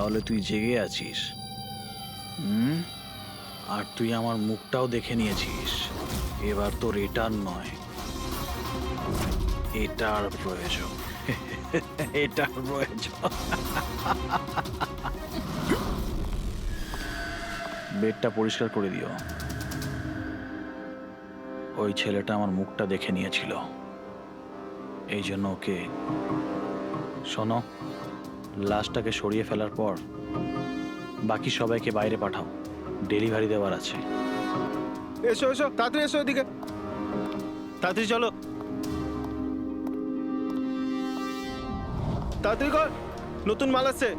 তাহলে তুই জেগে আছিস। আর তুই আমার মুখটাও দেখে নিয়েছিস। এবার তোর এটার নয়, এটার প্রয়োজন। এটার প্রয়োজন। বেডটা পরিষ্কার করে দিও। ওই ছেলেটা আমার মুখটা দেখে নিয়েছিল, এই জন্য ওকে। শোনো, লাশটাকে সরিয়ে ফেলার পর বাকি সবাইকে বাইরে পাঠাও, ডেলিভারি দেওয়ার আছে। এসো এসো, তাড়াতাড়ি এসো এদিকে, তাড়াতাড়ি চলো, তাড়াতাড়ি কর, নতুন মাল আসছে।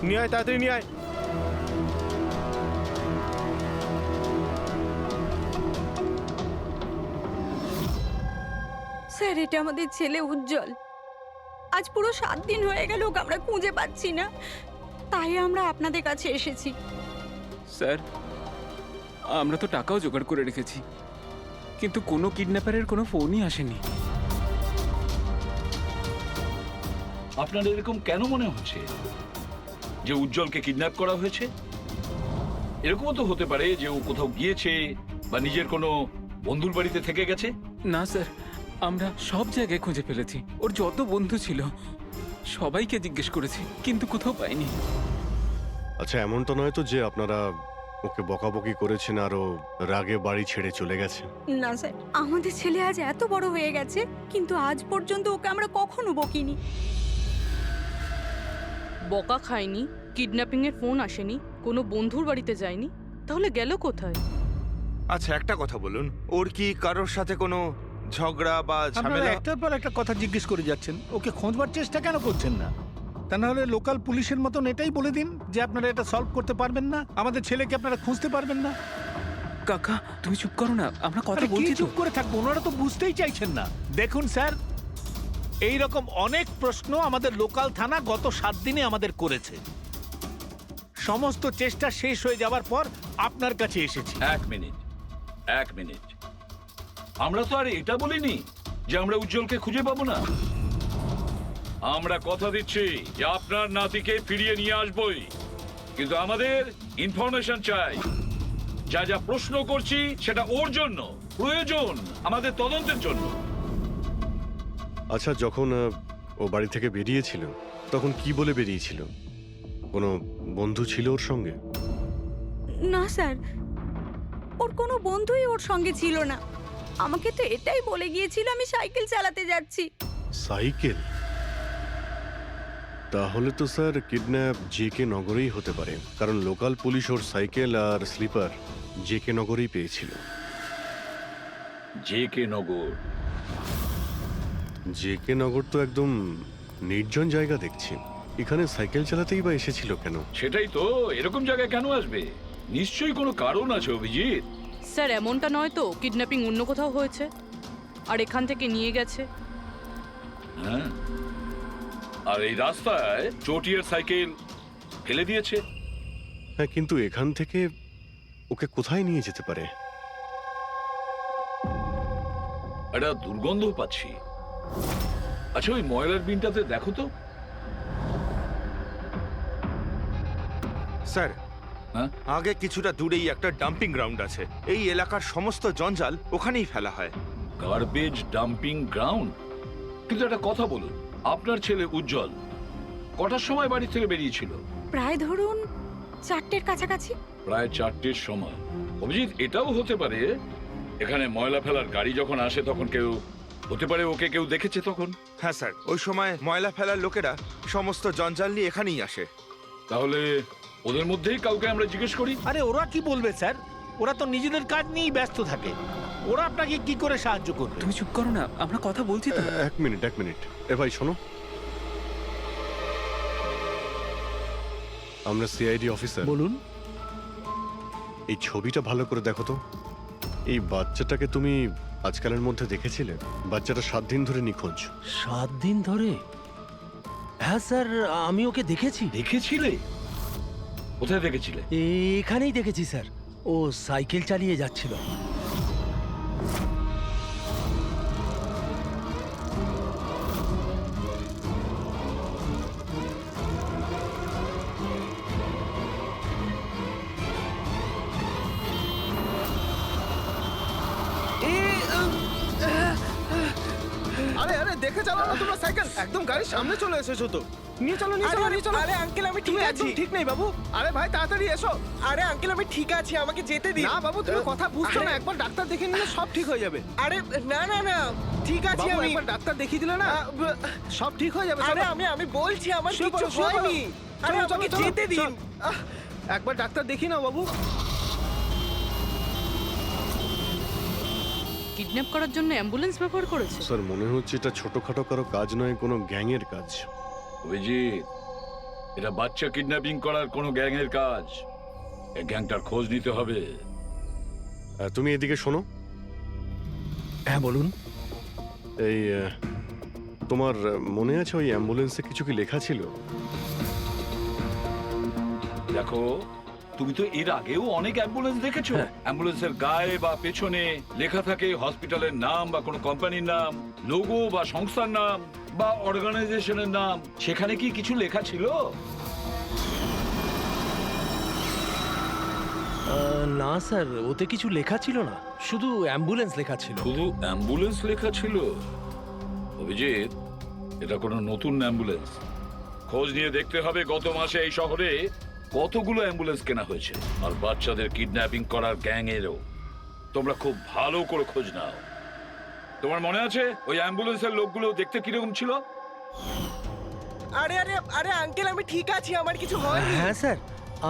নিয়ে আয়, তাড়াতাড়ি নিয়ে আয়। স্যার, এটা আমাদের ছেলে উজ্জ্বল। আজ পুরো 7 দিন হয়ে গেল ওকে আমরা খুঁজে পাচ্ছি না, তাই আমরা আপনাদের কাছে এসেছি। স্যার, আমরা তো টাকাও জোগাড় করে রেখেছি, কিন্তু কোনো কিডন্যাপারের কোনো ফোনই আসেনি। আপনার এরকম কেন মনে হচ্ছে যে উজ্জ্বলকে কিডন্যাপ করা হয়েছে? এরকমও তো হতে পারে যে ও কোথাও গিয়েছে বা নিজের কোনো বন্ধুর বাড়িতে থেকে গেছে। না স্যার, আমরা সব জায়গায় খুঁজে ফেলেছি। ওর যত বন্ধু ছিল সবাইকে জিজ্ঞেস করেছি, কিন্তু কোথাও পাইনি। আচ্ছা, এমন তো নয় তো যে আপনারা ওকে বকাবকি করেছেন আর ও রাগে বাড়ি ছেড়ে চলে গেছে? না স্যার, আমাদের ছেলে আজ এত বড় হয়ে গেছে, কিন্তু আজ পর্যন্ত ওকে আমরা কখনো বকিনি। বকা খায়নি, কিডন্যাপিং এর ফোন আসেনি, কোনো বন্ধুর বাড়িতে যায়নি, তাহলে গেল কোথায়? আচ্ছা, একটা কথা বলুন, ওর কি কারোর সাথে কোনো ঝগড়া বা আপনারা ঝামেলা? একটার পর একটা কথা জিজ্ঞেস করে যাচ্ছেন, ওকে খোঁজবার চেষ্টা কেন করছেন না? তা নাহলে লোকাল পুলিশের মতন এটাই বলে দিন যে আপনারা এটা সলভ করতে পারবেন না, আমাদের ছেলেকে আপনারা খুঁজতে পারবেন না। কাকা, তুমি চুপ করো না, আমরা কথা আরে কি বলছি তো। চুপ করে থাকবো? ওনারা তো বুঝতেই চাইছেন না। দেখুন স্যার, এই রকম অনেক প্রশ্ন আমাদের লোকাল থানা গত 7 দিনে আমাদের করেছে। সমস্ত চেষ্টা শেষ হয়ে যাওয়ার পর আপনার কাছে এসেছি। এক মিনিট, এক মিনিট। আমরা তো আর এটা বলিনি যে আমরা উজ্জ্বলকে খুঁজে পাবো না। আমরা কথা দিচ্ছি যে আপনার নাতিকে ফিরিয়ে নিয়ে আসবই, কিন্তু আমাদের ইনফরমেশন চাই। যা যা প্রশ্ন করছি সেটা ওর জন্য প্রয়োজন, আমাদের তদন্তের জন্য। আচ্ছা, যখন ও বাড়ি থেকে বেরিয়েছিল তখন কি বলে বেরিয়েছিল? কোনো বন্ধু ছিল ওর সঙ্গে? না স্যার, ওর কোনো বন্ধুই ওর সঙ্গে ছিল না। আমাকে তো এটাই বলে গিয়েছিল আমি সাইকেল চালাতে যাচ্ছি। সাইকেল? তাহলে তো স্যার কিডন্যাপ জেকে নগরেই হতে পারে, কারণ লোকাল পুলিশ ওর সাইকেল আর স্লিপার জেকে নগরেই পেয়েছিল। জেকে নগর? জেকে নগর তো একদম নির্জন জায়গা দেখছি, এখানে সাইকেল চালাতেই বা এসেছিল কেন? সেটাই তো, এরকম জায়গায় কেন আসবে? নিশ্চয়ই কোনো কারণ আছে অভিজিৎ। স্যার, এমনটা নয় তো কিডন্যাপিং অন্য কোথাও হয়েছে আর এখান থেকে নিয়ে গেছে? হ্যাঁ, আর এই রাস্তায় চটিয়ার সাইকেল ফেলে দিয়েছে। হ্যাঁ, কিন্তু এখান থেকে ওকে কোথায় নিয়ে যেতে পারে? একটা দুর্গন্ধ পাচ্ছি। আচ্ছা, ওই ময়লার বিনটাতে দেখো তো। স্যার, হ্যাঁ? আগে কিছুটা দূরেই একটা ডাম্পিং গ্রাউন্ড আছে। এই এলাকার সমস্ত জঞ্জাল ওখানেই ফেলা হয়। Garbage dumping ground? কিন্তু একটা কথা বলুন, আপনার ছেলে উজ্জ্বল কটার সময় বাড়ি থেকে বেরিয়েছিল? প্রায় ধরুন 4টের কাছাকাছি। প্রায় 4টের সময়। অভিজিৎ, এটাও হতে পারে এখানে ময়লা ফেলার গাড়ি যখন আসে তখন কেউ, হতে পারে ওকে কেউ দেখেছে তখন। হ্যাঁ স্যার, ওই সময় ময়লা ফেলার লোকেরা সমস্ত জঞ্জাল নিয়ে এখানেই আসে। তাহলে ওদের মধ্যেই কাউকে আমরা জিজ্ঞেস করি। আরে ওরা কি বলবে স্যার? ওরা তো নিজেদের কাজ নিয়েই ব্যস্ত থাকে, ওরা আপনাকে কি করে সাহায্য করবে? তুমি চুপ করো না, আমরা কথা বলছি তো। এক মিনিট, এক মিনিট। এ ভাই শোনো, আমরা সিআইডি অফিসার। বলুন। এই ছবিটা ভালো করে দেখো তো। এই বাচ্চাটাকে তুমি আজকালের মধ্যে দেখেছিলে? বাচ্চাটা 7 দিন ধরে নিখোঁজ। 7 দিন ধরে? হ্যাঁ স্যার, আমি ওকে দেখেছি। দেখেছিলে? কোথায় দেখেছিলে? এখানেই দেখেছি স্যার, ও সাইকেল চালিয়ে যাচ্ছিল। আরে আরে দেখে চালাও না তোমরা সাইকেল, একদম গাড়ির সামনে চলে এসেছো তো। নিয়ে চলো নিয়ে চলো নিয়ে চলো। আরে আঙ্কেল আমি ঠিক তুমি আছি। একদম ঠিক নেই বাবু। আরে ভাই তাড়াতাড়ি এসো। আরে আঙ্কেল আমি ঠিক আছি, আমাকে যেতে দিন। না বাবু তুমি কথা বুঝছো না, আরে- একবার ডাক্তার দেখিয়ে নিলে সব ঠিক হয়ে যাবে। আরে না না না ঠিক আছে বাবু আমি। একবার ডাক্তার দেখিয়ে দিলে না সব ঠিক হয়ে যাবে। আরে চলো। আমি বলছি আমার শুয়ে কিছু পড়ো, শুয়ে পড়ো। হয়নি। আরে চলো, চলো, আমাকে চলো, যেতে দিন। চল। একবার ডাক্তার দেখিয়ে নাও বাবু। কিডন্যাপ করার জন্য অ্যাম্বুলেন্স ব্যবহার করেছে? স্যার মনে হচ্ছে এটা ছোটখাটো কারো কাজ নয়, কোনো গ্যাংয়ের কাজ। অভিজিৎ, এটা বাচ্চা কিডন্যাপিং করার কোনো গ্যাংয়ের কাজ। এই গ্যাংটার খোঁজ নিতে হবে। তুমি এদিকে শোনো। হ্যাঁ বলুন। এই তোমার মনে আছে ওই অ্যাম্বুলেন্সে কিছু কি লেখা ছিল? দেখো, তুমি তো এর আগেও অনেক অ্যাম্বুলেন্স দেখেছো। অ্যাম্বুলেন্সের গায়ে বা পেছনে লেখা থাকে হসপিটালের নাম বা কোনো কোম্পানির নাম, লোগো বা সংস্থার নাম বা অর্গানাইজেশনের নাম। সেখানে কি কিছু লেখা ছিল? না স্যার, ওতে কিছু লেখা ছিল না, শুধু অ্যাম্বুলেন্স লেখা ছিল। শুধু অ্যাম্বুলেন্স লেখা ছিল? অভিজিৎ, এটা কোনো নতুন অ্যাম্বুলেন্স। খোঁজ নিয়ে দেখতে হবে গত মাসে এই শহরে কতগুলো অ্যাম্বুলেন্স কেনা হয়েছে। আর বাচ্চাদের কিডন্যাপিং করার গ্যাং এরও। তোমরা খুব ভালো করে খোঁজ নাও। তোমার মনে আছে ওই অ্যাম্বুলেন্সের লোকগুলো দেখতে কিরকম ছিল? আরে আরে আরে আঙ্কেল আমি ঠিক আছি, আমার কিছু হয়নি। হ্যাঁ স্যার,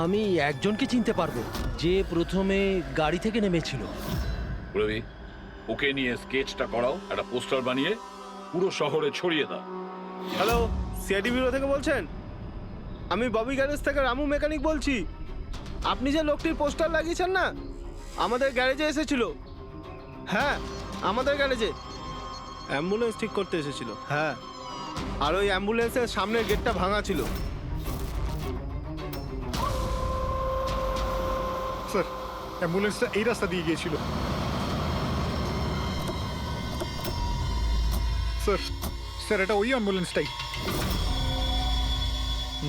আমি একজনকে চিনতে পারবো, যে প্রথমে গাড়ি থেকে নেমেছিল। রবি, ওকে নিয়ে স্কেচটা করাও, একটা পোস্টার বানিয়ে পুরো শহরে ছড়িয়ে দাও। হ্যালো, সিআইডি ব্যুরো থেকে বলছেন? আমি ববি গ্যারেজ থেকে রামু মেকানিক বলছি। আপনি যে লোকটির পোস্টার লাগিয়েছেন না, আমাদের গ্যারেজে এসেছিল। হ্যাঁ, আমাদের গ্যারেজে অ্যাম্বুলেন্স ঠিক করতে এসেছিল। হ্যাঁ, আর ওই অ্যাম্বুলেন্সের সামনের গেটটা ভাঙা ছিল। স্যার, অ্যাম্বুলেন্সটা এই রাস্তা দিয়ে গিয়েছিল। স্যার, স্যার এটা ওই অ্যাম্বুলেন্সটাই।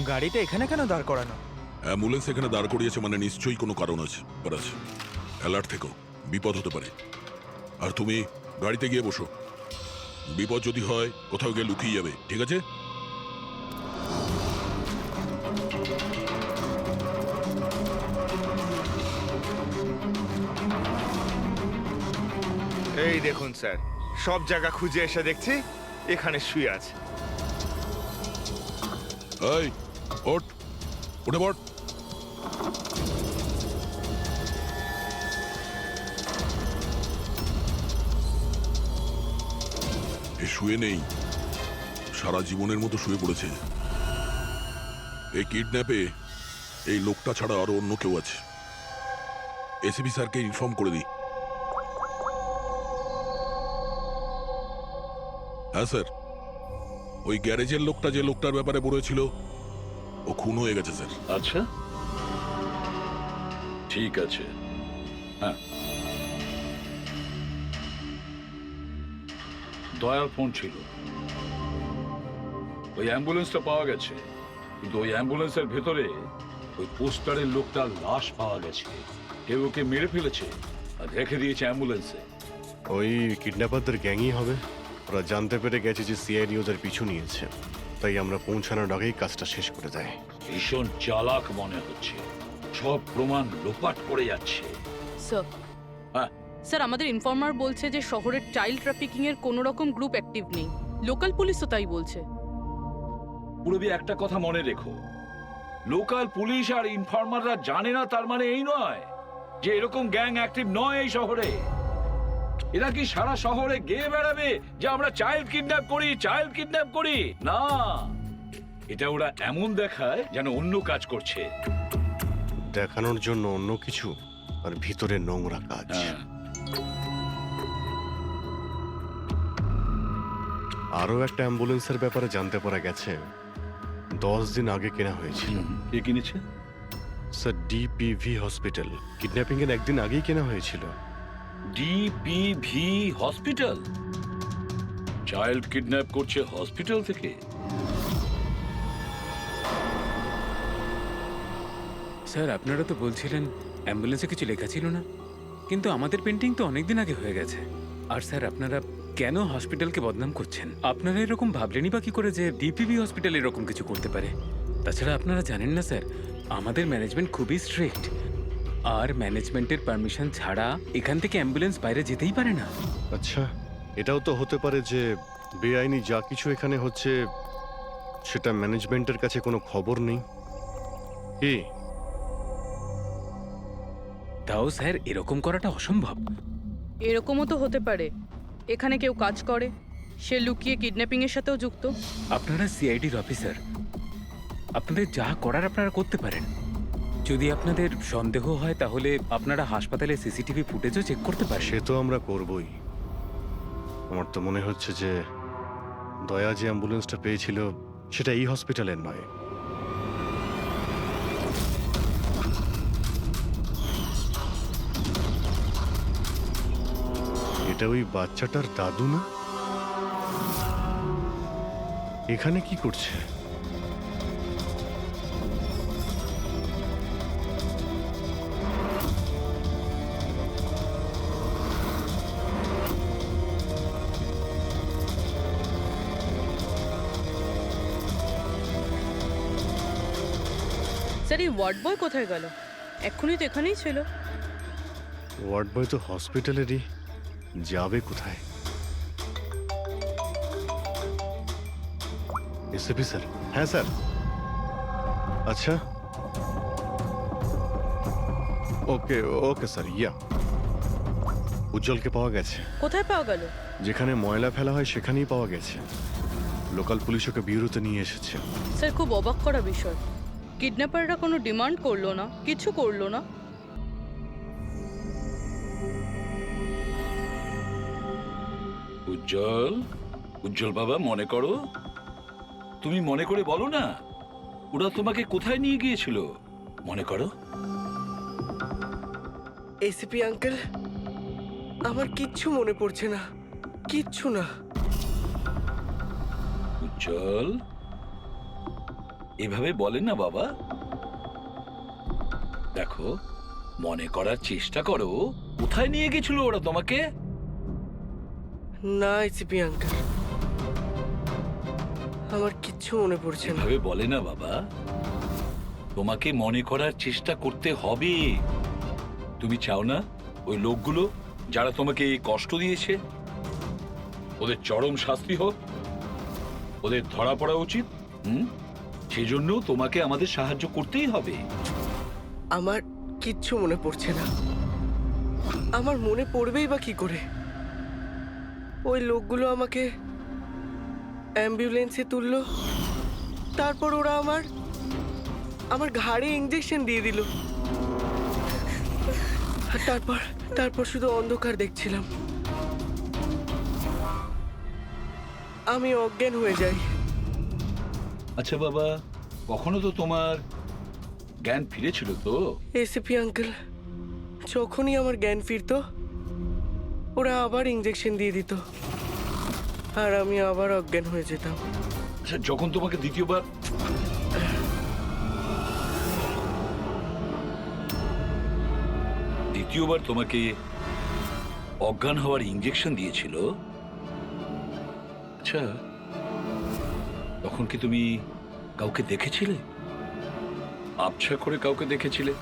গাড়িটা এখানে কেন দাঁড় করানো? অ্যাম্বুলেন্স এখানে দাঁড় করিয়েছে মানে নিশ্চয়ই কোনো কারণ আছে। অ্যালার্ট থেকো, বিপদ হতে পারে। আর তুমি গাড়িতে গিয়ে বসো, বিপদ যদি হয় কোথাও গিয়ে লুকিয়ে যাবে, ঠিক আছে? এই দেখুন স্যার, সব জায়গা খুঁজে এসে দেখছি এখানে শুয়ে আছে। এই ওঠ, উঠে পড়। এ শুয়ে নেই, সারা জীবনের মতো শুয়ে পড়েছে। এই কিডন্যাপে এই লোকটা ছাড়া আরো অন্য কেউ আছে। এসিপি স্যারকে ইনফর্ম করে দিই। হ্যাঁ স্যার, ওই গ্যারেজের লোকটা যে লোকটার ব্যাপারে বলেছিল ও খুন হয়ে গেছে স্যার। আচ্ছা, ঠিক আছে। হ্যাঁ, দয়ার ফোন ছিল। ওই অ্যাম্বুলেন্সটা পাওয়া গেছে, কিন্তু ওই অ্যাম্বুলেন্সের ভেতরে ওই পোস্টারের লোকটার লাশ পাওয়া গেছে। কেউ ওকে মেরে ফেলেছে আর রেখে দিয়েছে অ্যাম্বুলেন্সে। ওই কিডন্যাপারদের গ্যাংই হবে। ওরা জানতে পেরে গেছে যে সিআইডি ওদের পিছু নিয়েছে, তাই আমরা পৌঁছানোর আগেই কাজটা শেষ করে দেয়। ভীষণ চালাক মনে হচ্ছে, সব প্রমাণ লোপাট করে যাচ্ছে। স্যার, হ্যাঁ, স্যার আমাদের ইনফর্মার বলছে যে শহরের চাইল্ড ট্রাফিকিং এর কোনো রকম গ্রুপ অ্যাক্টিভ নেই। লোকাল পুলিশও তাই বলছে। পুরবি, একটা কথা মনে রেখো, লোকাল পুলিশ আর ইনফর্মাররা জানে না তার মানে এই নয় যে এরকম গ্যাং অ্যাক্টিভ নয় এই শহরে। এরা কি সারা শহরে গেয়ে বেড়াবে যে আমরা চাইল্ড কিডন্যাপ করি, চাইল্ড কিডন্যাপ করি? না, এটা ওরা এমন দেখায় যেন অন্য কাজ করছে। দেখানোর জন্য অন্য কিছু, আর ভিতরে নোংরা কাজ। হ্যাঁ, আরও একটা অ্যাম্বুলেন্সের ব্যাপারে জানতে পারা গেছে 10 দিন আগে কেনা হয়েছিল। কে কিনেছে? Sir, ডিপিভি hospital. কিডন্যাপিং এর একদিন আগেই কেনা হয়েছিল। ডিপিভি হসপিটাল চাইল্ড কিডন্যাপ করছে হসপিটাল থেকে? স্যার আপনারা তো বলছিলেন অ্যাম্বুলেন্সে কিছু লেখা ছিল না, কিন্তু আমাদের পেন্টিং তো অনেকদিন আগে হয়ে গেছে। আর স্যার আপনারা কেন হসপিটালকে বদনাম করছেন? আপনারা এরকম ভাবলেনই বা কি করে যে ডিপিবি হসপিটাল এরকম কিছু করতে পারে? তাছাড়া আপনারা জানেন না স্যার, আমাদের ম্যানেজমেন্ট খুবই স্ট্রিক্ট, আর ম্যানেজমেন্টের পারমিশন ছাড়া এখান থেকে অ্যাম্বুলেন্স বাইরে যেতেই পারে না। আচ্ছা, এটাও তো হতে পারে যে বেআইনি যা কিছু এখানে হচ্ছে সেটা ম্যানেজমেন্টের কাছে কোনো খবর নেই। কি? তাও স্যার এরকম করাটা অসম্ভব। এরকমও তো হতে পারে এখানে কেউ কাজ করে, সে লুকিয়ে কিডন্যাপিং এর সাথেও যুক্ত। আপনারা সিআইডির অফিসার, আপনাদের যা করার আপনারা করতে পারেন। যদি আপনাদের সন্দেহ হয় তাহলে আপনারা হাসপাতালে সিসিটিভি ফুটেজও চেক করতে পারেন। সে তো আমরা করবই। আমার তো মনে হচ্ছে যে দয়া যে অ্যাম্বুলেন্সটা পেয়েছিল সেটা এই হসপিটালের নয়। এটা ওই বাচ্চাটার দাদু না? এখানে কি করছে? স্যার এই ওয়ার্ড বয় কোথায় গেল? এক্ষুনি তো এখানেই ছিল। ওয়ার্ড বয় তো হসপিটালেরই, যাবে কোথায়? SP sir? হ্যাঁ স্যার। আচ্ছা, ওকে ওকে স্যার। ইয়া, উজ্জ্বলকে পাওয়া গেছে। কোথায় পাওয়া গেল? যেখানে ময়লা ফেলা হয় সেখানেই পাওয়া গেছে। লোকাল পুলিশ ওকে বিউরোতে নিয়ে এসেছে। স্যার খুব অবাক করা বিষয়, কিডন্যাপাররা কোনো ডিমান্ড করলো না, কিছু করলো না। উজ্জ্বল, উজ্জ্বল বাবা, মনে করো, তুমি মনে করে বলো না ওরা তোমাকে কোথায় নিয়ে গিয়েছিল, মনে করো। এসিপি আঙ্কেল, আমার কিচ্ছু মনে পড়ছে না, কিচ্ছু না। উজ্জ্বল, এভাবে বলেন না বাবা। দেখো, মনে করার চেষ্টা করো, কোথায় নিয়ে গেছিল ওরা তোমাকে? না এসিপি আঙ্কেল, আমার কিচ্ছু মনে পড়ছে না। এভাবে বলে না বাবা, তোমাকে মনে করার চেষ্টা করতে হবে। তুমি চাও না ওই লোকগুলো যারা তোমাকে এই কষ্ট দিয়েছে ওদের চরম শাস্তি হোক, ওদের ধরা পড়া উচিত? সেই জন্য তোমাকে আমাদের সাহায্য করতেই হবে। আমার কিচ্ছু মনে পড়ছে না। আমার মনে পড়বেই বা কি করে? ওই লোকগুলো আমাকে অ্যাম্বুলেন্সে তুললো, তারপর ওরা আমার ঘাড়ে ইঞ্জেকশন দিয়ে দিল। তারপর শুধু অন্ধকার দেখছিলাম। আমি অজ্ঞান হয়ে যাই। আচ্ছা বাবা, কখনো তো তোমার জ্ঞান ফিরেছিল তো? এসিপি আঙ্কেল, যখনই আমার জ্ঞান ফিরতো ওরা আবার ইঞ্জেকশন দিয়ে দিত, আর আমি আবার অজ্ঞান হয়ে যেতাম। আচ্ছা, যখন তোমাকে দ্বিতীয়বার তোমাকে অজ্ঞান হওয়ার ইঞ্জেকশন দিয়েছিল, আচ্ছা তখন কি তুমি কাউকে দেখেছিলে? আবছা করে কাউকে দেখেছিলে?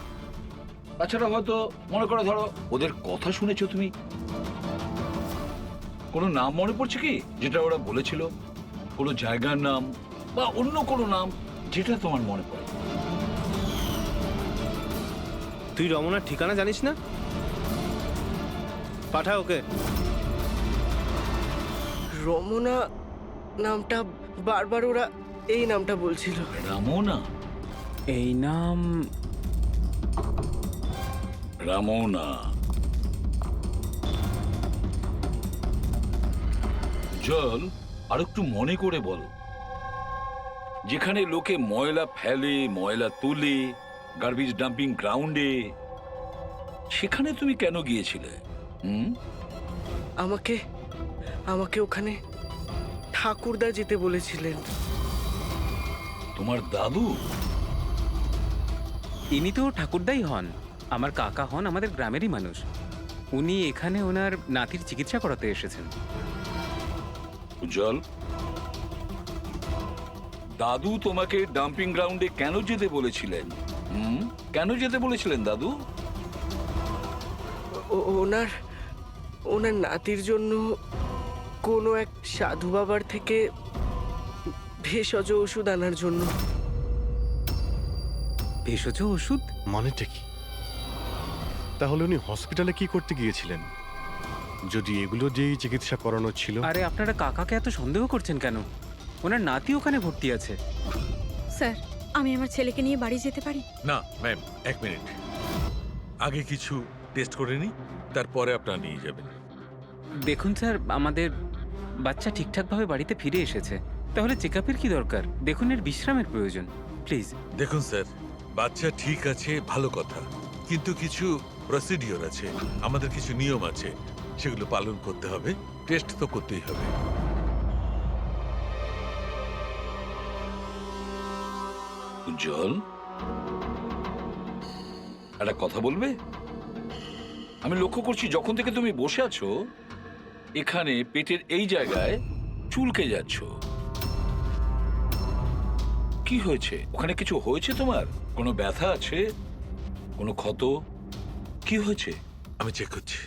তাছাড়া হয়তো মনে করো, ধরো ওদের কথা শুনেছো তুমি, কোনো নাম মনে পড়ছে কি যেটা ওরা বলেছিল? কোনো জায়গার নাম বা অন্য কোনো নাম যেটা তোমার মনে পড়ে? তুই রমনার ঠিকানা জানিস না? পাঠা ওকে। রমনা নামটা বারবার ওরা এই নামটা বলছিল। রামনা? এই নাম রামনা। জল, আর একটু মনে করে বলো, যেখানে লোকে ময়লা ফেলে, ময়লা তুলে, গার্বেজ ডাম্পিং গ্রাউন্ডে, সেখানে তুমি কেন গিয়েছিলে? আমাকে ওখানে ঠাকুরদা যেতে বলেছিলেন। তোমার দাদু? ইনি তো ঠাকুরদাই হন, আমার কাকা হন, আমাদের গ্রামেরই মানুষ। উনি এখানে ওনার নাতির চিকিৎসা করাতে এসেছেন। উজ্জ্বল, দাদু তোমাকে ডাম্পিং গ্রাউন্ডে কেন যেতে বলেছিলেন? কেন যেতে বলেছিলেন দাদু? ওনার ওনার নাতির জন্য কোনো এক সাধু বাবার থেকে ভেষজ ওষুধ আনার জন্য। ভেষজ ওষুধ? মানেটা কি? তাহলে উনি হসপিটালে কি করতে গিয়েছিলেন যদি এগুলো দিয়েই চিকিৎসা করানো ছিল? আরে আপনারা কাকাকে এত সন্দেহ করছেন কেন? ওনার নাতি ওখানে ভর্তি আছে। স্যার, আমি আমার ছেলেকে নিয়ে বাড়ি যেতে পারি? না ম্যাম, এক মিনিট, আগে কিছু টেস্ট করে নি, তারপরে আপনারা নিয়ে যাবেন। দেখুন স্যার, আমাদের বাচ্চা ঠিকঠাকভাবে বাড়িতে ফিরে এসেছে, তাহলে চেক আপের কি দরকার? দেখুন, এর বিশ্রামের প্রয়োজন, প্লিজ। দেখুন স্যার, বাচ্চা ঠিক আছে, ভালো কথা, কিন্তু কিছু প্রসিডিওর আছে, আমাদের কিছু নিয়ম আছে, সেগুলো পালন করতে হবে, টেস্ট তো করতেই হবে। উজ্জ্বল, একটা কথা বলবে? আমি লক্ষ্য করছি যখন থেকে তুমি বসে আছো এখানে পেটের এই জায়গায় চুলকে যাচ্ছ। কি হয়েছে? ওখানে কিছু হয়েছে তোমার? কোনো ব্যথা আছে? কোনো ক্ষত? কি হয়েছে? আমি চেক করছি।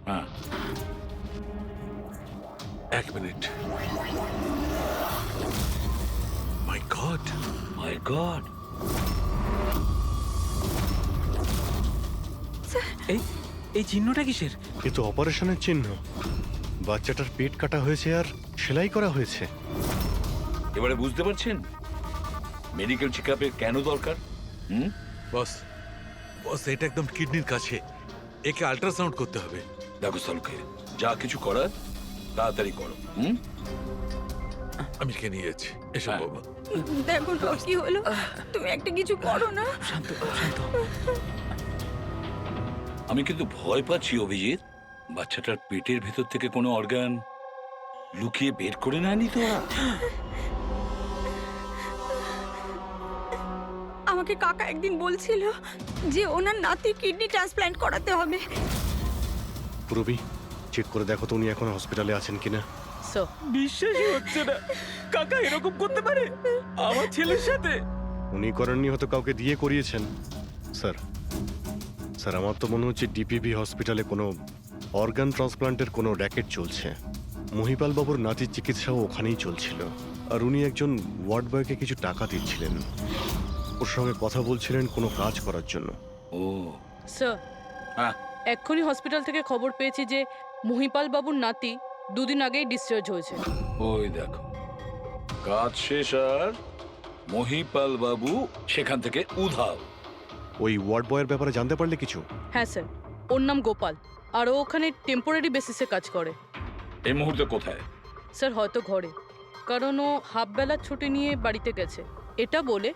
হ্যাঁ, এক মিনিট। মাই গড, মাই গড! এই এই চিহ্নটা কিসের? এ তো অপারেশনের চিহ্ন। বাচ্চাটার পেট কাটা হয়েছে আর সেলাই করা হয়েছে। এবারে বুঝতে পারছেন মেডিকেল চেক আপের কেন দরকার? বস, বস, এটা একদম কিডনির কাছে, একে আল্ট্রাসাউন্ড করতে হবে। দেখো সালুকে, যা কিছু করার তাড়াতাড়ি করো। আমি কে নিয়ে যাচ্ছি, এসব হ্যাঁ। বাবা। দেখো না কি হলো, তুমি একটা কিছু করো না। শান্ত শান্ত। আমি কিন্তু ভয় পাচ্ছি অভিজিৎ, বাচ্চাটার পেটের ভেতর থেকে কোনো অর্গান লুকিয়ে বের করে নেয়নি তো ওরা? আমাকে কাকা একদিন বলছিল যে ওনার নাতি কিডনি ট্রান্সপ্ল্যান্ট করাতে হবে। পুরবি, চেক করে দেখো তো উনি এখন হসপিটালে আছেন কিনা। স্যার, বিশ্বাসই হচ্ছে না, কাকা এরকম করতে পারে আমার ছেলের সাথে। উনি করেননি, হয়তো কাউকে দিয়ে করিয়েছেন। স্যার, স্যার, আমার তো মনে হচ্ছে ডিপিবি হসপিটালে কোনো অর্গান ট্রান্সপ্লান্টের কোনো র্যাকেট চলছে। মহিপাল বাবুর নাতির চিকিৎসাও ওখানেই চলছিল, আর উনি একজন ওয়ার্ড বয়কে কিছু টাকা দিচ্ছিলেন, ওর সঙ্গে কথা বলছিলেন কোনো কাজ করার জন্য। ও স্যার, হ্যাঁ, এক্ষুনি হসপিটাল থেকে খবর পেয়েছি যে মহিপাল বাবুর নাতি দুদিন আগেই ডিসচার্জ হয়েছে। ওই দেখো, কাজ শেষ আর মহিপাল বাবু সেখান থেকে উধাও। ওই ওয়ার্ড বয়ের ব্যাপারে জানতে পারলে কিছু? হ্যাঁ স্যার, ওর নাম গোপাল, আর ও ওখানে টেম্পোরারি বেসিসে কাজ করে। এই মুহূর্তে কোথায়? স্যার, হয়তো ঘরে, কারণ ও হাফ বেলার ছুটি নিয়ে বাড়িতে গেছে, এটা বলে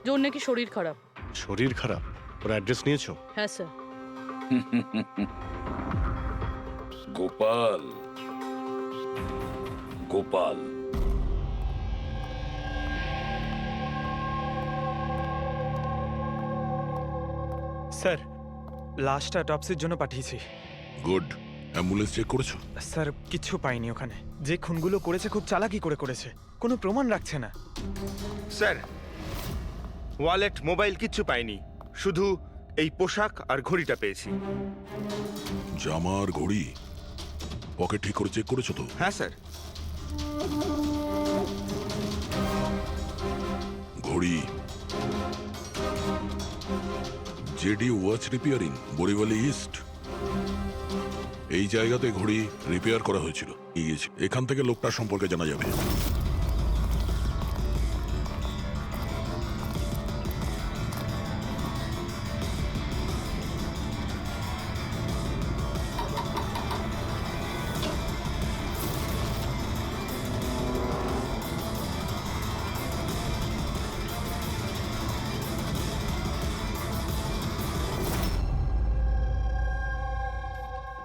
যে ওর নাকি শরীর খারাপ। শরীর খারাপ? ওর অ্যাড্রেস নিয়েছো? হ্যাঁ স্যার। গোপাল, গোপাল, স্যার, লাশটা অটপসির জন্য পাঠিয়েছি। গুড। অ্যাম্বুলেন্স চেক করেছো? স্যার, কিচ্ছু পাইনি ওখানে। যে খুনগুলো করেছে খুব চালাকি করে করেছে, কোনো প্রমাণ রাখছে না। স্যার, ওয়ালেট, মোবাইল কিচ্ছু পাইনি, শুধু এই পোশাক আর ঘড়িটা পেয়েছি। জামা আর ঘড়ি পকেট ঠিক করে চেক করেছো তো? হ্যাঁ স্যার। ঘড়ি জেডি ওয়াচ রিপেয়ারিং, বরিওয়ালি ইস্ট, এই জায়গাতে ঘড়ি রিপেয়ার করা হয়েছিল। এখান থেকে লোকটার সম্পর্কে জানা যাবে।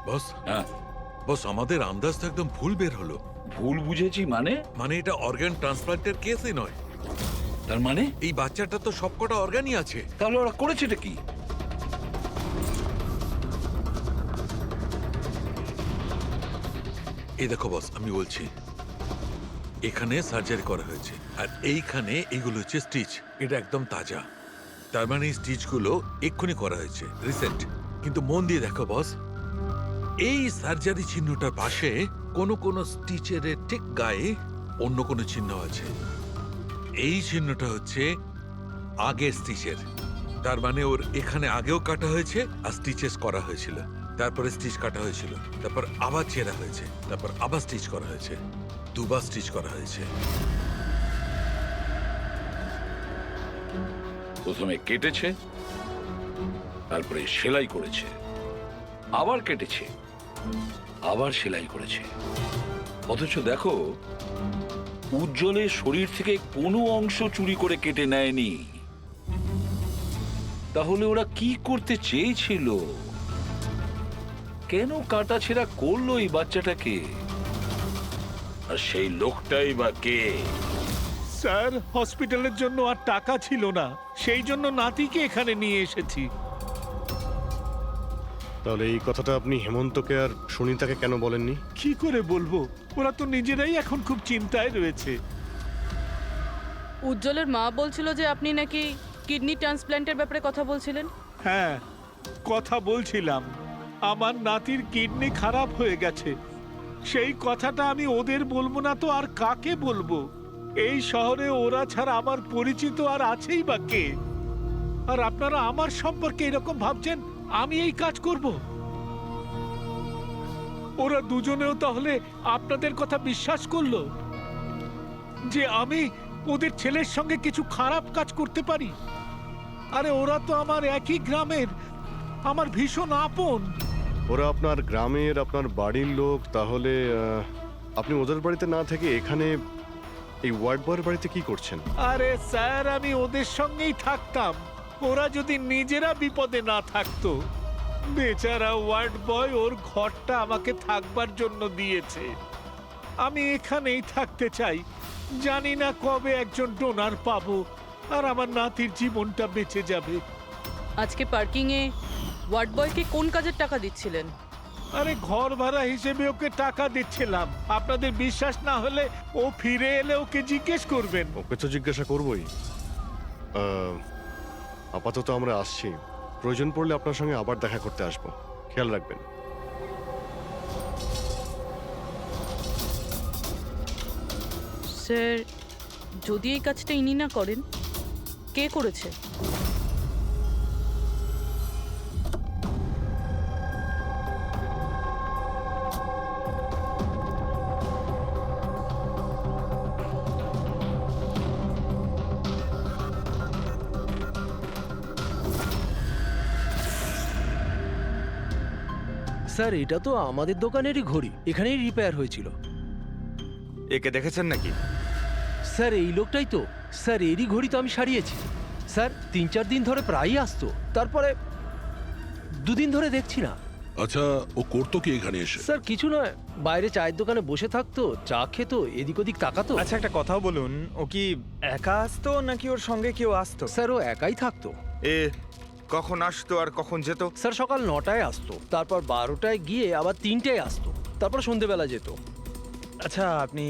বস, হ্যাঁ, বস, আমাদের আন্দাজ তো একদম ভুল বের হলো। ভুল বুঝেছি মানে? মানে এটা অর্গান ট্রান্সপ্লান্টের কেসই নয়। তার মানে এই বাচ্চাটা তো সবকটা অর্গানই আছে। তাহলে ওরা করেছেটা কি? এই দেখো বস, আমি বলছি, এখানে সার্জারি করা হয়েছে আর এইখানে এগুলো হচ্ছে স্টিচ। এটা একদম তাজা, তার মানে এই স্টিচগুলো এক্ষুনি করা হয়েছে, রিসেন্ট। কিন্তু মন দিয়ে দেখো বস, এই সার্জারি চিহ্নটার পাশে কোনো কোনো স্টিচের ঠিক গায়ে অন্য কোনো চিহ্ন আছে। এই চিহ্নটা হচ্ছে আগের স্টিচের, তার মানে ওর এখানে আগেও কাটা হয়েছে আর স্টিচেস করা হয়েছিল, তারপরে স্টিচ কাটা হয়েছিল, তারপর আবার চেরা হয়েছে, তারপর আবার স্টিচ করা হয়েছে, দুবার স্টিচ করা হয়েছে। প্রথমে কেটেছে, তারপরে সেলাই করেছে, আবার কেটেছে, আবার সেলাই করেছে। অথচ দেখো, উজ্জ্বলের শরীর থেকে কোনো অংশ চুরি করে কেটে নেয়নি। তাহলে ওরা কি করতে চেয়েছিল? কেন কাটাছেঁড়া করলো এই বাচ্চাটাকে? আর সেই লোকটাই বা কে? স্যার, হসপিটালের জন্য আর টাকা ছিল না, সেই জন্য নাতিকে এখানে নিয়ে এসেছি। তাহলে এই কথাটা আপনি হেমন্তকে আর সুনিতাকে কেন বলেননি? কি করে বলবো, ওরা তো নিজেরাই এখন খুব চিন্তায় রয়েছে। উজ্জ্বলের মা বলছিল যে আপনি নাকি কিডনি ট্রান্সপ্ল্যান্টের ব্যাপারে কথা বলছিলেন। হ্যাঁ, কথা বলছিলাম। আমার নাতির কিডনি খারাপ হয়ে গেছে, সেই কথাটা আমি ওদের বলবো না তো আর কাকে বলবো? এই শহরে ওরা ছাড়া আমার পরিচিত আর আছেই বা কে? আর আপনারা আমার সম্পর্কে এরকম ভাবছেন আমি এই কাজ করব? ওরা দুজনেও তাহলে আপনাদের কথা বিশ্বাস করলো যে আমি ওদের ছেলের সঙ্গে কিছু খারাপ কাজ করতে পারি? আরে ওরা তো আমার একই গ্রামের, আমার ভীষণ আপন। ওরা আপনার গ্রামের, আপনার বাড়ির লোক, তাহলে আপনি ওদের বাড়িতে না থেকে এখানে এই ওয়ার্ড বয়ের বাড়িতে কি করছেন? আরে স্যার, আমি ওদের সঙ্গেই থাকতাম, ওরা যদি নিজেরা বিপদে না থাকতো। বেচারা ওয়ার্ড বয় ওর ঘরটা আমাকে থাকবার জন্য দিয়েছে। আমি এখানেই থাকতে চাই, জানি না কবে একজন ডোনার পাবো আর আমার নাতির জীবনটা বেঁচে যাবে। আজকে পার্কিংয়ে ওয়ার্ড বয়কে কোন কাজের টাকা দিচ্ছিলেন? আরে ঘর ভাড়া হিসেবে ওকে টাকা দিচ্ছিলাম। আপনাদের বিশ্বাস না হলে ও ফিরে এলে ওকে জিজ্ঞেস করবেন। ওকে তো জিজ্ঞাসা করবই। আপাতত আমরা আসছি, প্রয়োজন পড়লে আপনার সঙ্গে আবার দেখা করতে আসবো, খেয়াল রাখবেন। স্যার, যদি এই কাজটা ইনি না করেন, কে করেছে? স্যার, এটা তো আমাদের দোকানেরই ঘড়ি, এখানেই রিপেয়ার হয়েছিল। একে দেখেছেন নাকি? স্যার, এই লোকটাই তো। স্যার, এরই ঘড়ি তো আমি সারিয়েছি। স্যার, 3-4 দিন ধরে প্রায়ই আসতো, তারপরে 2 দিন ধরে দেখছি না। আচ্ছা, ও করতো কি এখানে এসে? স্যার, কিছু নয়, বাইরে চায়ের দোকানে বসে থাকতো, চা খেতো, এদিক ওদিক তাকাতো। আচ্ছা, একটা কথাও বলুন, ও কি একা আসতো নাকি ওর সঙ্গে কেউ আসতো? স্যার, ও একাই থাকতো। এ কখন আসতো আর কখন যেত? স্যার, সকাল 9টায় আসতো, তারপর 12টায় গিয়ে আবার 3টায় আসতো, তারপর সন্ধেবেলা যেত। আচ্ছা, আপনি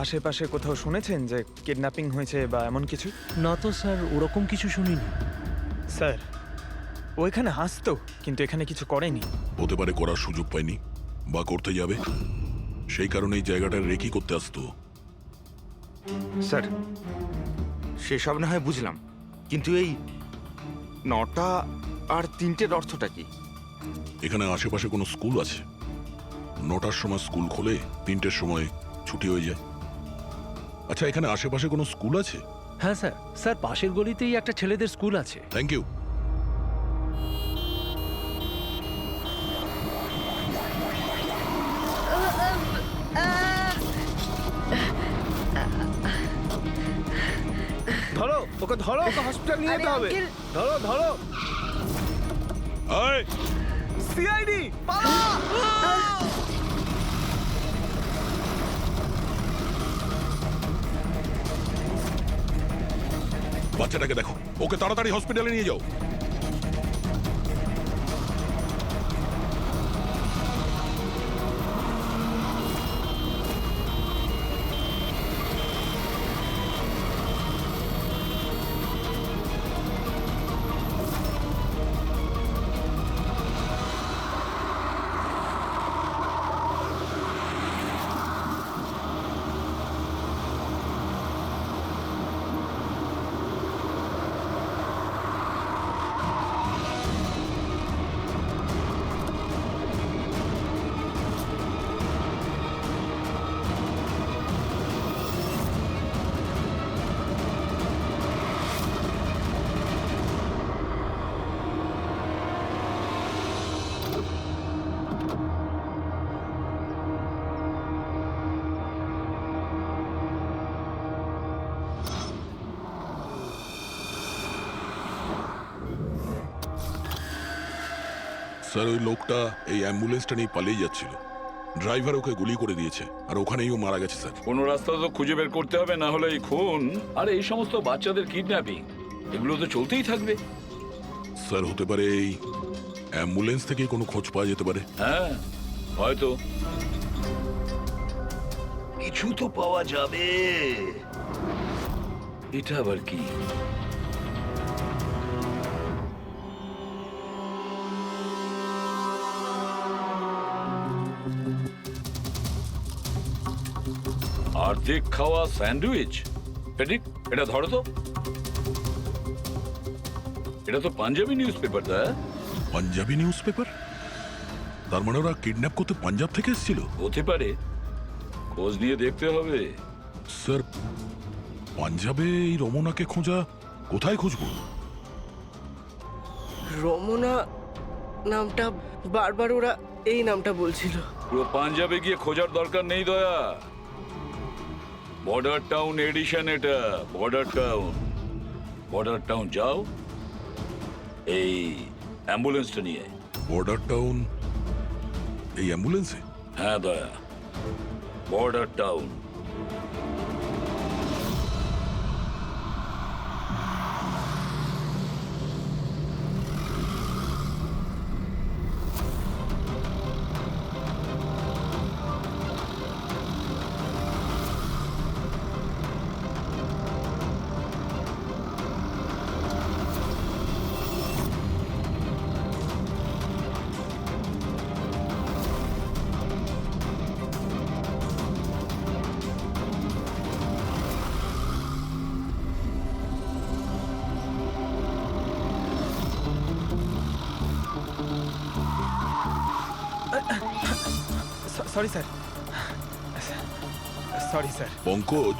আশেপাশে কোথাও শুনেছেন যে কিডন্যাপিং হয়েছে বা এমন কিছু? না তো স্যার, ওরকম কিছু শুনিনি। স্যার, ও এখানে আসতো কিন্তু এখানে কিছু করেনি। হতে পারে করার সুযোগ পায়নি বা করতে যাবে, সেই কারণে এই জায়গাটা রেকি করতে আসতো। স্যার, সেসব না হয় বুঝলাম, কিন্তু এই 9টা আর 3টের অর্থটা কি? এখানে আশেপাশে কোনো স্কুল আছে? 9টার সময় স্কুল খোলে, 3টের সময় ছুটি হয়ে যায়। আচ্ছা, এখানে আশেপাশে কোনো স্কুল আছে? হ্যাঁ স্যার, স্যার পাশের গলিতেই একটা ছেলেদের স্কুল আছে। Thank you. ধরো ওকে, ধরো ওকে, হসপিটাল নিয়ে যেতে হবে। ধরো ধরো। আয়, সিআইডি পালা! বাচ্চাটাকে দেখো, ওকে তাড়াতাড়ি হসপিটালে নিয়ে যাও। স্যার ওই লোকটা এই অ্যাম্বুলেন্সটা নিয়ে পালিয়ে যাচ্ছিল। ড্রাইভার ওকে গুলি করে দিয়েছে আর ওখানেই ও মারা গেছে স্যার। কোনো রাস্তা তো খুঁজে বের করতে হবে, না হলে এই খুন আর এই সমস্ত বাচ্চাদের কিডন্যাপিং এগুলো তো চলতেই থাকবে। স্যার হতে পারে এই অ্যাম্বুলেন্স থেকে কোনো খোঁজ পাওয়া যেতে পারে। হ্যাঁ হয়তো কিছু তো পাওয়া যাবে। এটা আবার কি? অর্ধেক খাওয়া স্যান্ডউইচ। পেডিক, এটা ধরো তো। এটা তো Punjabi newspaper. Punjabi newspaper? তার মানে ওরা কিডন্যাপ করতে পাঞ্জাব থেকে এসেছিল? হতে পারে, খোঁজ নিয়ে দেখতে হবে। স্যার পাঞ্জাবে এই রমনাকে খোঁজা, কোথায় খুঁজবো? রমনা নামটা বারবার ওরা এই নামটা বলছিল। পুরো পাঞ্জাবে গিয়ে খোঁজার দরকার নেই দয়া। বর্ডার টাউন এডিশন এটা, বর্ডার টাউন। বর্ডার টাউন যাও, এই অ্যাম্বুলেন্সটা নিয়ে। বর্ডার টাউন এই অ্যাম্বুলেন্সে? হ্যাঁ দয়া, border town. Sorry sir, sorry sir. Pankaj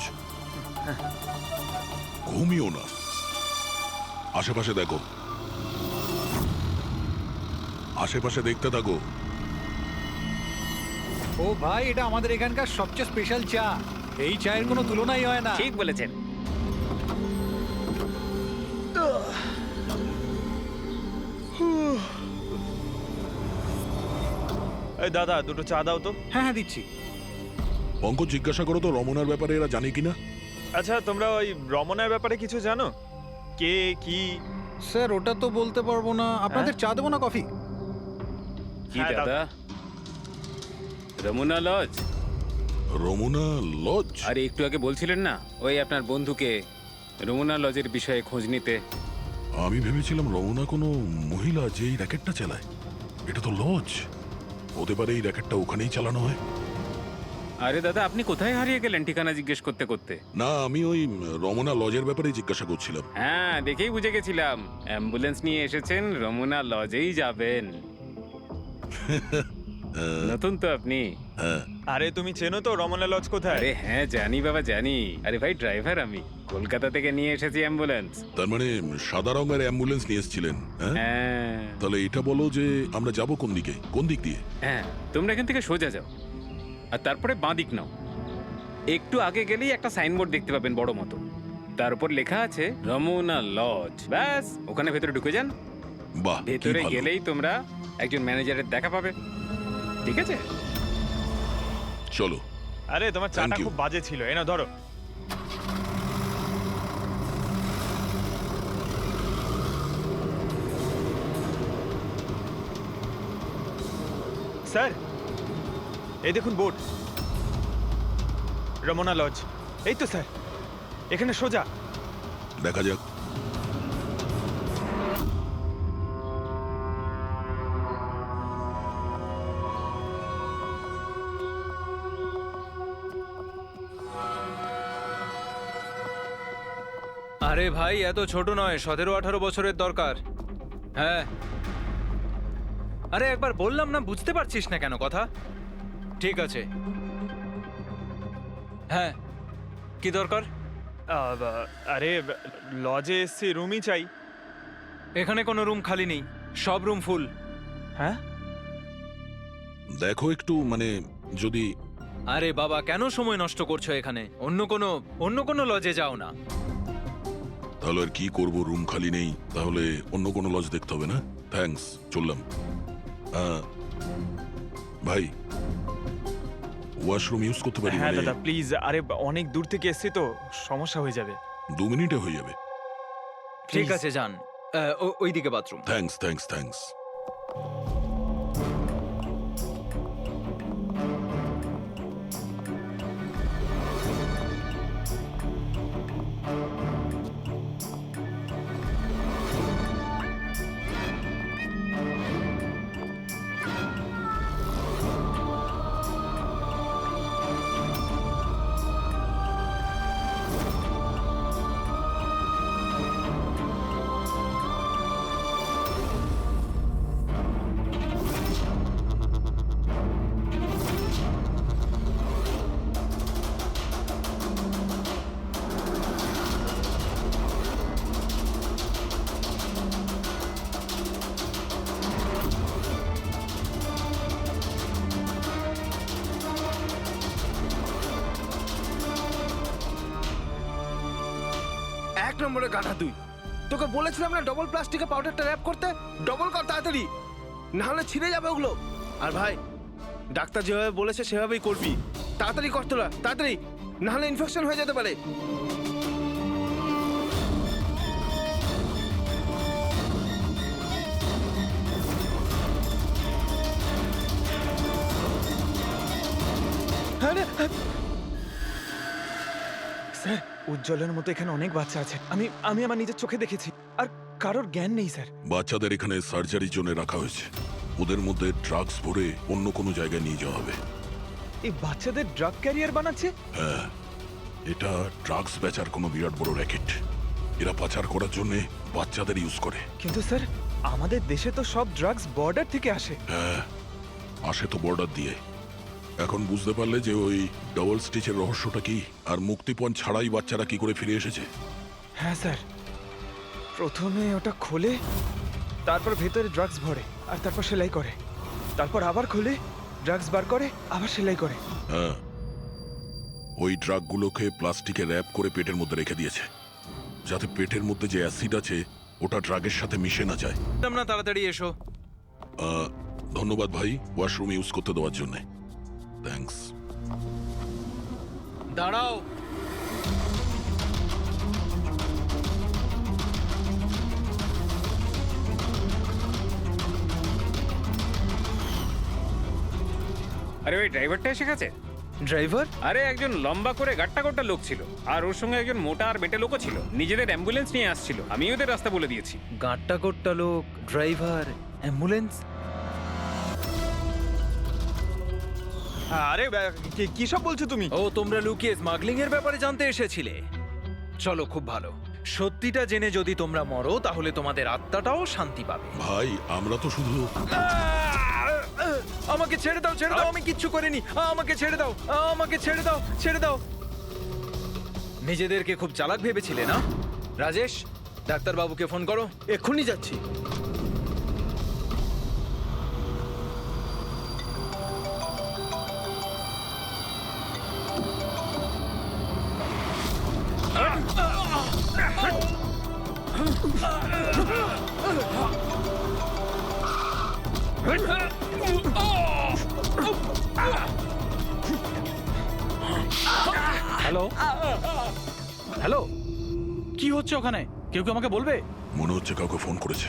ঘুমিও না, আশেপাশে দেখো, আশেপাশে দেখতে থাকো। ও ভাই, এটা আমাদের এখানকার সবচেয়ে স্পেশাল চা। এই চায়ের কোনো তুলনাই হয় না। ঠিক বলেছেন। এই দাদা, দুটো চা দাও তো। হ্যাঁ হ্যাঁ দিচ্ছি। পঙ্কজ জিজ্ঞাসা করো তো রমনার ব্যাপারে এরা জানে কিনা। আচ্ছা, তোমরা ওই রমনার ব্যাপারে কিছু জানো? কে কি? স্যার ওটা তো বলতে পারবো না। আপনাদের চা দেবো না কফি? কি হ্যাঁ, দাদা? রমনা লজ? রমনা লজ? আরে একটু আগে বলছিলেন না ওই আপনার বন্ধুকে রমনা লজের বিষয়ে খোঁজ নিতে। আমি ভেবেছিলাম রমনা কোনো মহিলা যে এই র্যাকেটটা চালায়। এটা তো লজ, হতে পারে এই র্যাকেটটা ওখানেই চালানো হয়। আরে দাদা, আপনি কোথায় হারিয়ে গেলেন ঠিকানা জিজ্ঞেস করতে করতে? না, আমি ওই রমনা লজের ব্যাপারে জিজ্ঞাসা করছিলাম। হ্যাঁ, দেখেই বুঝে গেছিলাম অ্যাম্বুলেন্স নিয়ে এসেছেন, রমনা লজেই যাবেন। নতুন তো আপনি? হ্যাঁ। আরে তুমি চেনো তো রমনা লজ কোথায়? আরে হ্যাঁ জানি বাবা, জানি। আরে ভাই ড্রাইভার আমি, কলকাতা থেকে নিয়ে এসেছি অ্যাম্বুলেন্স। তার মানে সাদা রঙের অ্যাম্বুলেন্স নিয়ে এসেছিলেন? হ্যাঁ। তাহলে এটা বলো যে আমরা যাব কোন দিকে, কোন দিক দিয়ে? হ্যাঁ, তোমরা এখান থেকে সোজা যাও আর তারপরে বাঁ দিক নাও। একটু আগে গেলেই একটা সাইনবোর্ড দেখতে পাবেন বড় মতো, তার উপর লেখা আছে রমনা লজ। ব্যাস, ওখানে ভেতরে ঢুকে যান। বাহ, ভেতরে গেলেই তোমরা একজন ম্যানেজারের দেখা পাবে। ঠিক আছে, চলো। আরে তোমার চাটা খুব বাজে ছিল, এ না ধরো। স্যার এই দেখুন বোর্ড, রমনা লজ। এই তো স্যার, এখানে সোজা। দেখা যাক। আরে ভাই, এত ছোট নয়, 17-18 বছরের দরকার। হ্যাঁ। আরে একবার বললাম না, বুঝতে পারছিস না কেন কথা? ঠিক আছে। হ্যাঁ, কি দরকার? আরে লজে এসছি, রুমই চাই। এখানে কোনো রুম খালি নেই, সব রুম ফুল। হ্যাঁ, দেখো একটু, মানে যদি... আরে বাবা, কেন সময় নষ্ট করছো এখানে? অন্য কোনো লজে যাও না। তাহলে আর কি করবো, রুম খালি নেই, তাহলে অন্য কোনো লজ দেখতে হবে না? থ্যাঙ্কস, চললাম। ভাই ওয়াশরুম ইউজ করতে পারি? হ্যাঁ মানে দাদা প্লিজ, আরে অনেক দূর থেকে এসছি তো, সমস্যা হয়ে যাবে। 2 মিনিটে হয়ে যাবে। ঠিক আছে যান, ওইদিকে বাথরুম। Thanks thanks thanks. এক নম্বরে গাধা তুই। তোকে বলেছিলাম না ডবল প্লাস্টিকে পাউডারটা র্যাপ করতে। ডবল কর তাড়াতাড়ি, না হলে ছিঁড়ে যাবে ওগুলো। আর ভাই, ডাক্তার যেভাবে বলেছে সেভাবেই করবি। তাড়াতাড়ি কর তোরা, তাড়াতাড়ি, না হলে ইনফেকশন হয়ে যেতে পারে। স্যার উজ্জ্বলের মতো এখানে অনেক বাচ্চা আছে, আমি আমার নিজের চোখে দেখেছি, আর কারোর জ্ঞান নেই স্যার। বাচ্চাদের এখানে সার্জারির জন্য রাখা হয়েছে। ওদের মধ্যে ড্রাগস ভরে অন্য কোনো জায়গায় নিয়ে যাওয়া হবে। এই বাচ্চাদের ড্রাগ ক্যারিয়ার বানাচ্ছে? হ্যাঁ, এটা ড্রাগস বেচার কোনো বিরাট বড় র্যাকেট। এরা পাচার করার জন্য বাচ্চাদের ইউজ করে। কিন্তু স্যার আমাদের দেশে তো সব ড্রাগস বর্ডার থেকে আসে। হ্যাঁ, আসে তো বর্ডার দিয়ে। এখন বুঝতে পারলে যে ওই ডবল স্টিচের রহস্যটা কি, আর মুক্তিপণ ছাড়াই বাচ্চারা কি করে ফিরে এসেছে? হ্যাঁ স্যার, প্রথমে ওটা খোলে, তারপর ভেতরে ড্রাগস ভরে, আর তারপর সেলাই করে, তারপর আবার খোলে, ড্রাগস বার করে, আবার সেলাই করে। হ্যাঁ, ওই ড্রাগগুলোকে প্লাস্টিকে র্যাপ করে পেটের মধ্যে রেখে দিয়েছে, যাতে পেটের মধ্যে যে অ্যাসিড আছে ওটা ড্রাগের সাথে মিশে না যায়। না তাড়াতাড়ি এসো। ধন্যবাদ ভাই ওয়াশরুম ইউজ করতে দেওয়ার জন্য। থ্যাঙ্কস। দাঁড়াও। আরে ওই ড্রাইভারটা এসে গেছে। ড্রাইভার? আরে একজন লম্বা করে গাট্টা গোট্টা লোক ছিল, আর ওর সঙ্গে একজন মোটা আর বেটে লোকও ছিল। নিজেদের অ্যাম্বুলেন্স নিয়ে আসছিল, আমি ওদের রাস্তা বলে দিয়েছি। গাঁট্টা গোট্টা লোক, ড্রাইভার, অ্যাম্বুলেন্স? আরে কি সব বলছো তুমি? ও তোমরা লুকিয়ে স্মাগলিং এর ব্যাপারে জানতে এসেছিলে? চলো, খুব ভালো। সত্যিটা জেনে যদি তোমরা মরো তাহলে তোমাদের আত্মাটাও শান্তি পাবে। ভাই আমরা তো শুধু আমাকে ছেড়ে দাও, ছেড়ে দাও, আমি কিচ্ছু করিনি, আমাকে ছেড়ে দাও, আমাকে ছেড়ে দাও, ছেড়ে দাও। নিজেদেরকে খুব চালাক ভেবেছিলে না? রাজেশ, ডাক্তারবাবুকে ফোন করো। এক্ষুনি যাচ্ছি। হ্যালো হ্যালো, কি হচ্ছে ওখানে? কেউ কি আমাকে বলবে? মনে হচ্ছে কাউকে ফোন করেছে।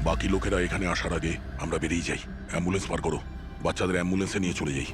বাকি লোকেরা এখানে আসার আগে আমরা বেরিয়ে যাই। অ্যাম্বুলেন্স পার করো, বাচ্চাদের অ্যাম্বুলেন্সে নিয়ে চলে যাই।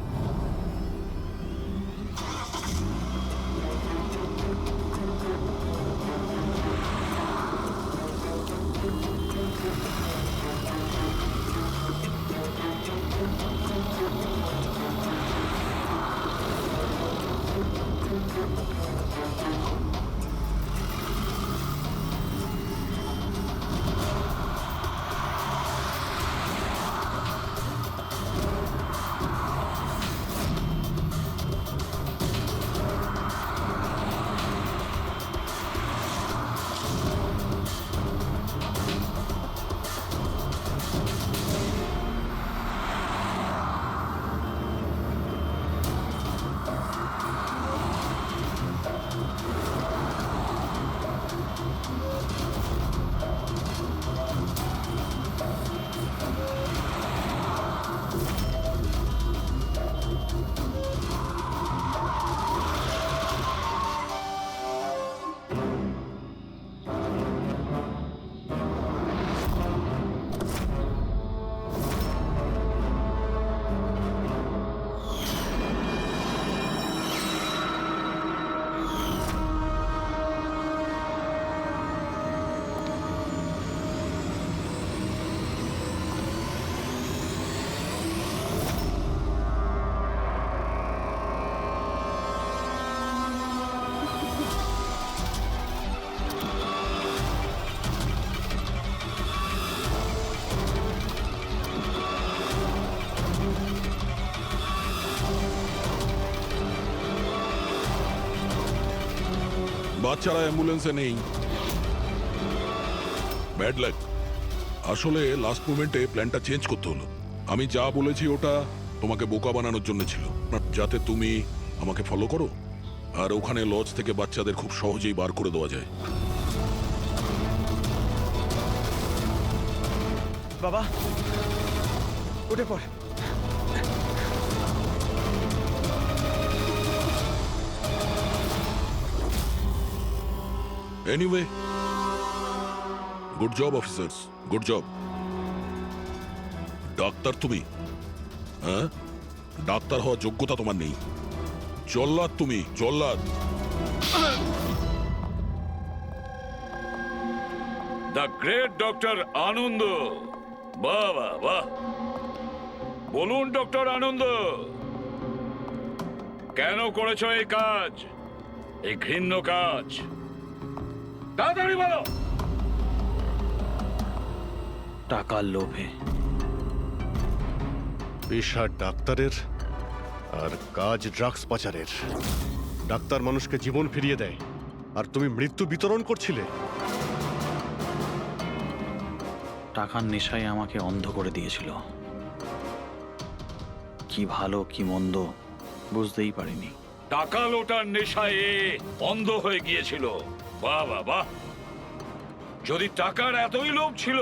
বাচ্চারা অ্যাম্বুলেন্সে নেই। Bad luck. আসলে লাস্ট মোমেন্টে প্ল্যানটা চেঞ্জ করতে হলো। আমি যা বলেছি ওটা তোমাকে বোকা বানানোর জন্য ছিল, যাতে তুমি আমাকে ফলো করো আর ওখানে লজ থেকে বাচ্চাদের খুব সহজেই বার করে দেওয়া যায়। বাবা উঠে পড়। Anyway, good job officers, good job. Doctor তুমি? হ্যাঁ, ডাক্তার হওয়ার যোগ্যতা তোমার নেই। জল্লাদ তুমি, জল্লাদ। দ্য গ্রেট ডক্টর আনন্দ। বাহ বাহ বাহ। বলুন ডক্টর আনন্দ, কেন করেছো এই কাজ, এই ঘৃণ্য কাজ? তাড়াতাড়ি বলো। টাকার লোভে। পেশা ডাক্তারের আর কাজ ড্রাগস পাচারের। ডাক্তার মানুষকে জীবন ফিরিয়ে দেয় আর তুমি মৃত্যু বিতরণ করছিলে। টাকার নেশায় আমাকে অন্ধ করে দিয়েছিল। কি ভালো কি মন্দ বুঝতেই পারিনি। টাকা লোটার নেশায় অন্ধ হয়ে গিয়েছিল। বাহ বাহ বাহ। যদি টাকার এতই লোভ ছিল,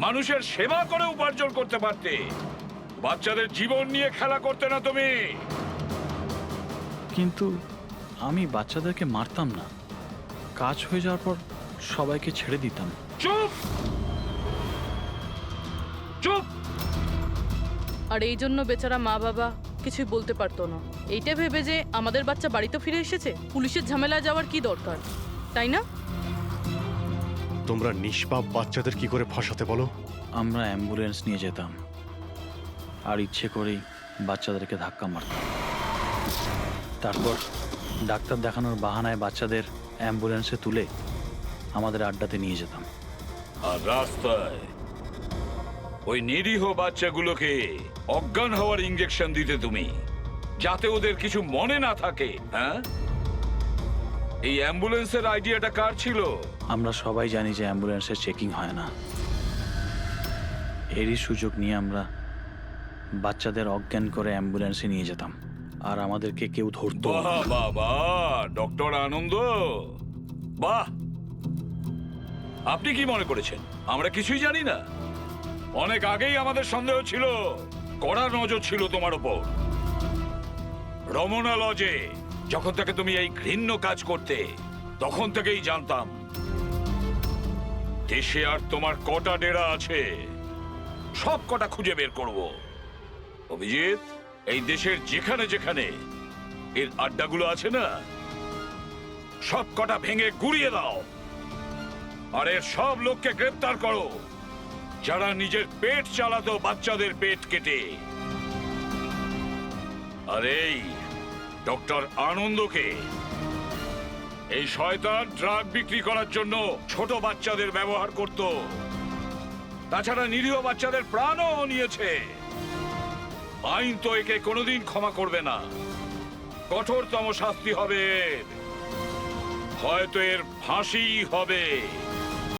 মানুষের সেবা করে উপার্জন করতে পারতে। বাচ্চাদের জীবন নিয়ে খেলা করতে না তুমি। কিন্তু আমি বাচ্চাদেরকে মারতাম না, কাজ হয়ে যাওয়ার পর সবাইকে ছেড়ে দিতাম। চুপ চুপ। আর এই জন্য বেচারা মা বাবা কিছুই বলতে পারতো না, এইটা ভেবে যে আমাদের বাচ্চা বাড়িতে ফিরে এসেছে, পুলিশের ঝামেলা যাওয়ার কি দরকার, তাই না? তোমরা নিষ্পাপ বাচ্চাদের কি করে ফাঁসাতে বলো? আমরা অ্যাম্বুলেন্স নিয়ে যেতাম আর ইচ্ছে করেই বাচ্চাদেরকে ধাক্কা মারতাম। তারপর ডাক্তার দেখানোর বাহানায় বাচ্চাদের অ্যাম্বুলেন্সে তুলে আমাদের আড্ডাতে নিয়ে যেতাম। আর রাস্তায় ওই নিরীহ বাচ্চাগুলোকে অজ্ঞান হওয়ার ইঞ্জেকশন দিতে তুমি, যাতে ওদের কিছু মনে না থাকে। হ্যাঁ, এই অ্যাম্বুলেন্সের আইডিয়াটা কার ছিল? আমরা সবাই জানি যে অ্যাম্বুলেন্সের চেকিং হয় না। এরই সুযোগ নিয়ে আমরা বাচ্চাদের অজ্ঞান করে অ্যাম্বুলেন্সে নিয়ে যেতাম আর আমাদেরকে কেউ ধরতো না। বাহ বাবা ডক্টর আনন্দ, বাহ। আপনি কি মনে করেছেন আমরা কিছুই জানি না? অনেক আগেই আমাদের সন্দেহ ছিল, কড়া নজর ছিল তোমার ওপর। রমনা লজে যখন থেকে তুমি এই ঘৃণ্য কাজ করতে, তখন থেকেই জানতাম দেশে আর তোমার কটা ডেরা আছে সব কটা খুঁজে বের করব। অভিজিৎ, এই দেশের যেখানে যেখানে এর আড্ডাগুলো আছে না, সব কটা ভেঙে গুড়িয়ে দাও আর এর সব লোককে গ্রেফতার করো যারা নিজের পেট চালাতো বাচ্চাদের পেট কেটে। আর এই ডক্টর আনন্দকে, এই শয়তান ড্রাগ বিক্রি করার জন্য ছোট বাচ্চাদের ব্যবহার করত। তাছাড়া নিরীহ বাচ্চাদের প্রাণও নিয়েছে। আইন তো একে কোনোদিন ক্ষমা করবে না। কঠোরতম শাস্তি হবে এর, হয়তো এর ফাঁসি হবে।